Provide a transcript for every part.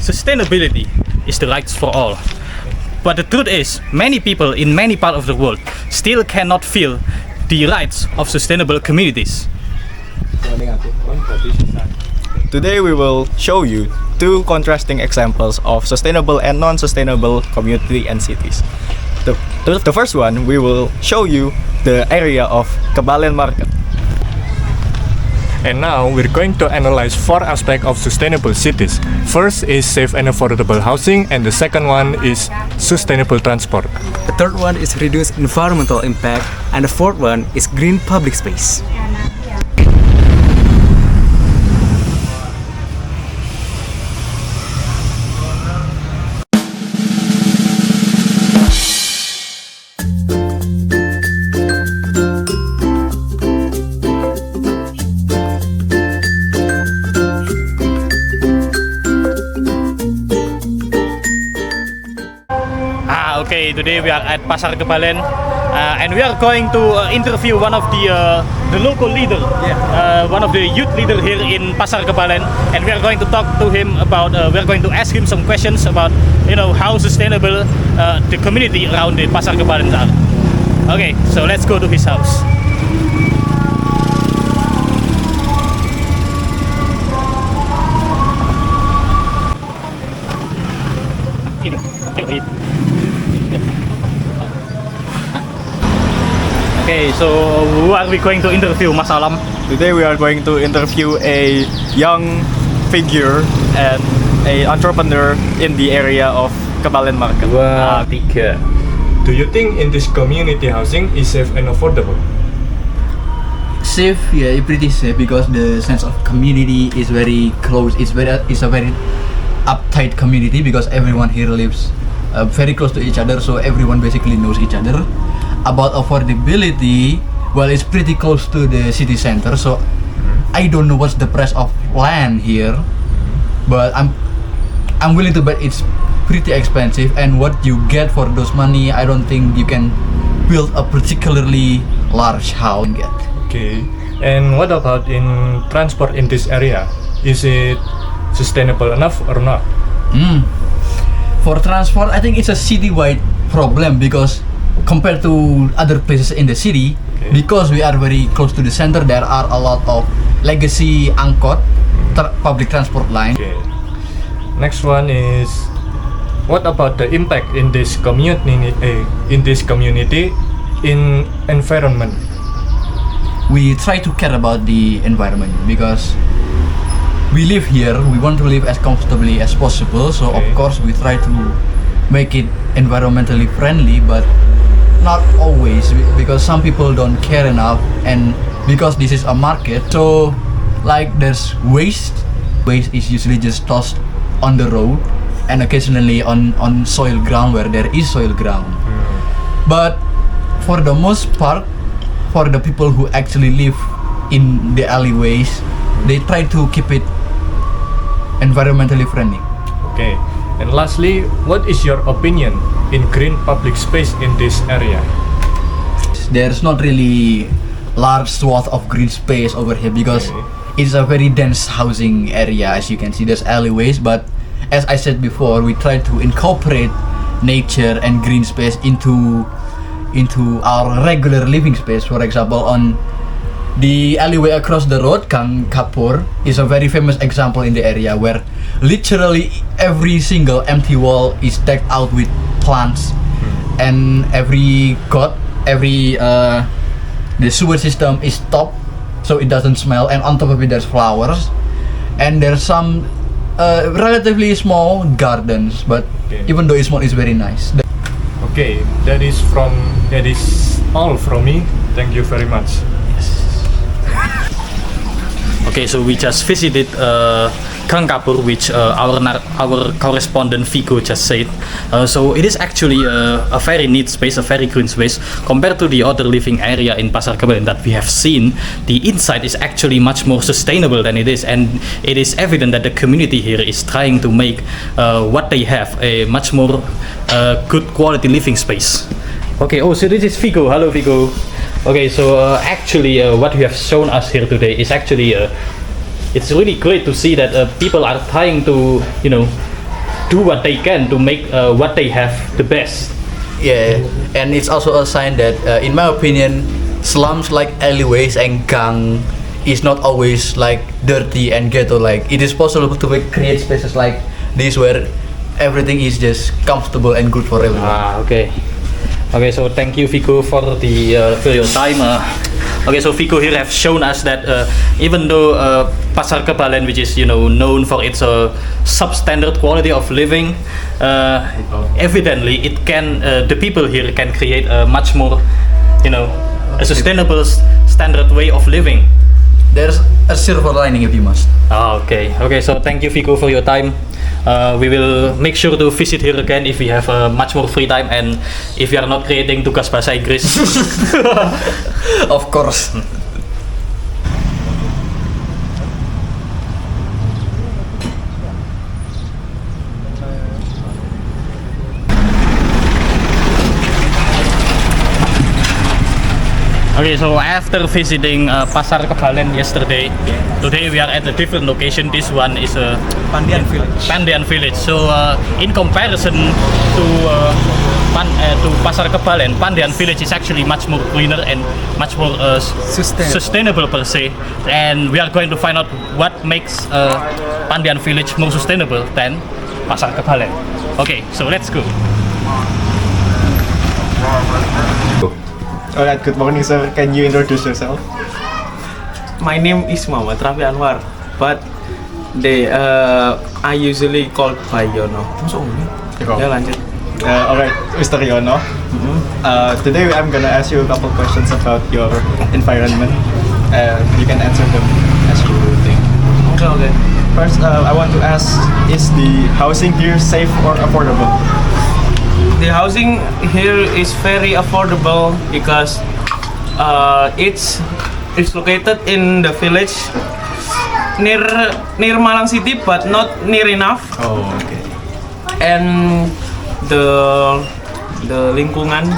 sustainability is the rights for all. But the truth is, many people in many parts of the world still cannot feel the rights of sustainable communities. Today we will show you two contrasting examples of sustainable and non-sustainable community and cities. The first one, we will show you the area of Kebalen Market. And now we're going to analyze four aspects of sustainable cities. First is safe and affordable housing, and the second one is sustainable transport. The third one is reduced environmental impact, and the fourth one is green public space. Okay, today we are at Pasar Kebalen, and we are going to interview one of the local leader, one of the youth leader here in Pasar Kebalen, and we are going to talk to him about. We are going to ask him some questions about, how sustainable the community around the Pasar Kebalen are. Okay, so let's go to his house. Okay, so who are we going to interview, Mas Alam? Today we are going to interview a young figure and an entrepreneur in the area of Kebalen Market. Tiga. Do you think in this community housing is safe and affordable? Safe, yeah, pretty safe because the sense of community is very close. It's a very uptight community because everyone here lives very close to each other, so everyone basically knows each other. About affordability, well, it's pretty close to the city center, so I don't know what's the price of land here, but I'm willing to bet it's pretty expensive, and what you get for those money, I don't think you can build a particularly large house. Okay, and what about in transport in this area? Is it sustainable enough or not? For transport, I think it's a citywide problem because compared to other places in the city, because we are very close to the center, there are a lot of legacy angkot public transport line. Okay. Next one is, what about the impact in this community in environment? We try to care about the environment because we live here, we want to live as comfortably as possible, so of course we try to make it environmentally friendly, but not always, because some people don't care enough, and because this is a market, so like there's waste is usually just tossed on the road and occasionally on soil ground where there is soil ground. But for the most part, for the people who actually live in the alleyways, they try to keep it environmentally friendly. Okay, and lastly, what is your opinion in green public space in this area? There's not really large swath of green space over here because it's a very dense housing area. As you can see, there's alleyways, but as I said before, we try to incorporate nature and green space into our regular living space. For example, on the alleyway across the road, Kang Kapur, is a very famous example in the area where literally every single empty wall is decked out with plants, and every the sewer system is stopped so it doesn't smell, and on top of it there's flowers, and there's some relatively small gardens, but even though it's small, it's very nice. Okay, that is all from me. Thank you very much. Okay, so we just visited Kang Kapur, which our correspondent Vigo just said. So it is actually a very neat space, a very green space compared to the other living area in Pasar Kebalen that we have seen. The inside is actually much more sustainable than it is, and it is evident that the community here is trying to make what they have a much more good quality living space. Okay, so this is Vigo. Hello, Vigo. Okay, so actually what you have shown us here today is actually it's really great to see that people are trying to do what they can to make what they have the best. Yeah, and it's also a sign that, in my opinion, slums like alleyways and gang is not always like dirty and ghetto. Like it is possible to create spaces like this where everything is just comfortable and good for everyone. Okay. Okay, so thank you, Vico, for your time. Okay, so Vico here have shown us that even though Pasar Kebalen, which is known for its substandard quality of living, evidently the people here can create a much more, a sustainable standard way of living. There's a silver lining if you must. Okay. Okay, so thank you, Vico, for your time. We will make sure to visit here again if we have much more free time and if we are not creating tugas bahasa Inggris. Of course. Okay, so after visiting Pasar Kebalen yesterday, today we are at a different location. This one is Pandian Village. Pandian Village. So in comparison to Pasar Kebalen, Pandian Village is actually much more greener and much more sustainable per se. And we are going to find out what makes Pandian Village more sustainable than Pasar Kebalen. Okay, so let's go. Alright, good morning, sir. Can you introduce yourself? My name is Muhammad Rafi Anwar, but I usually called by Yono. Ya lanjut. Alright, Mr. Yono. Today I'm gonna ask you a couple questions about your environment. You can answer them as you think. Okay. First, I want to ask: is the housing here safe or affordable? The housing here is very affordable because it's located in the village near Malang City, but not near enough. Oh, okay. And the lingkungan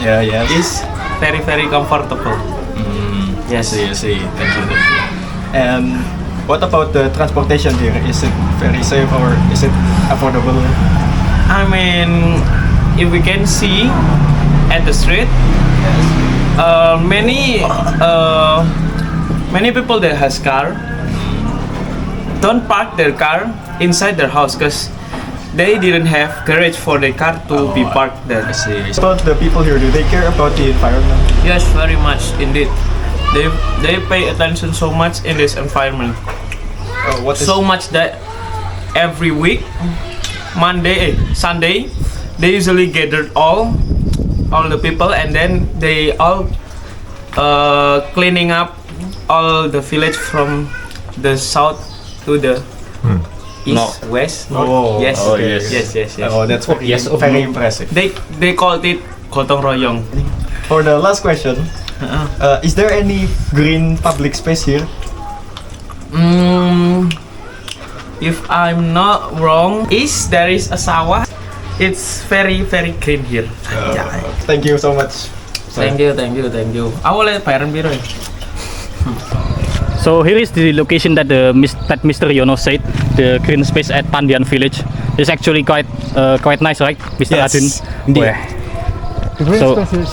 Yeah. is very comfortable. Yes. I see. Thank you. And what about the transportation here? Is it very safe or is it affordable? I mean, if we can see at the street, many people that has car don't park their car inside their house because they didn't have garage for their car to be parked there. I see. About the people here, do they care about the environment? Yes, very much indeed. They pay attention so much in this environment. So much that every week, Sunday, they usually gathered all the people and then they all cleaning up all the village from the south to the east, west, north. Oh, yes. okay. Yes. Oh, that's very impressive. They called it gotong royong. For the last question, is there any green public space here? If I'm not wrong, there is a sawah. It's very green here. Thank you so much. Thank you. Aku lihat bayaran biru ya. So here is the location that Mr. Yono said, the green space at Pandian Village. It's actually quite nice, right, Mr. Yes, Adun? indeed. Where? The green So- space is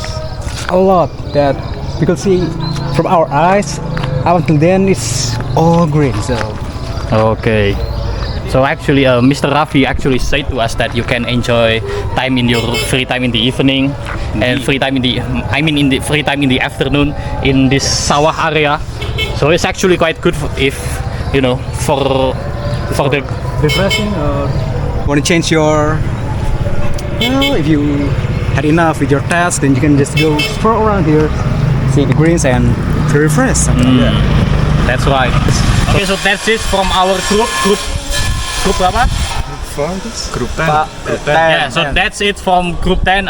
a lot that we could see from our eyes. Up until then, it's all green. So Okay. So actually, Mr. Rafi actually said to us that you can enjoy time in your free time in the evening and free time in the free time in the afternoon in this sawah area. So it's actually quite good for the refreshing. Want to change your, If you had enough with your task, then you can just go stroll around here, see the greens, and feel refreshed. Something like that. That's right. Okay, so that's it from our group apa? Group 10. Yeah, so that's it from Group 10.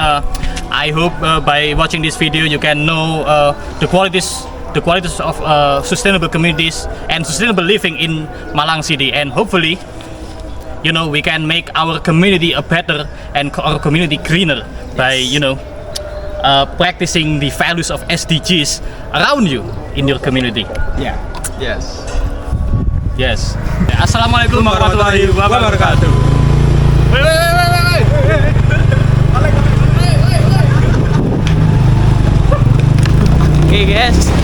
I hope by watching this video you can know the qualities of sustainable communities and sustainable living in Malang City, and hopefully we can make our community a better and our community greener by practicing the values of SDGs around you in your community. Yes. Yes. Assalamualaikum warahmatullahi wabarakatuh. Okay guys,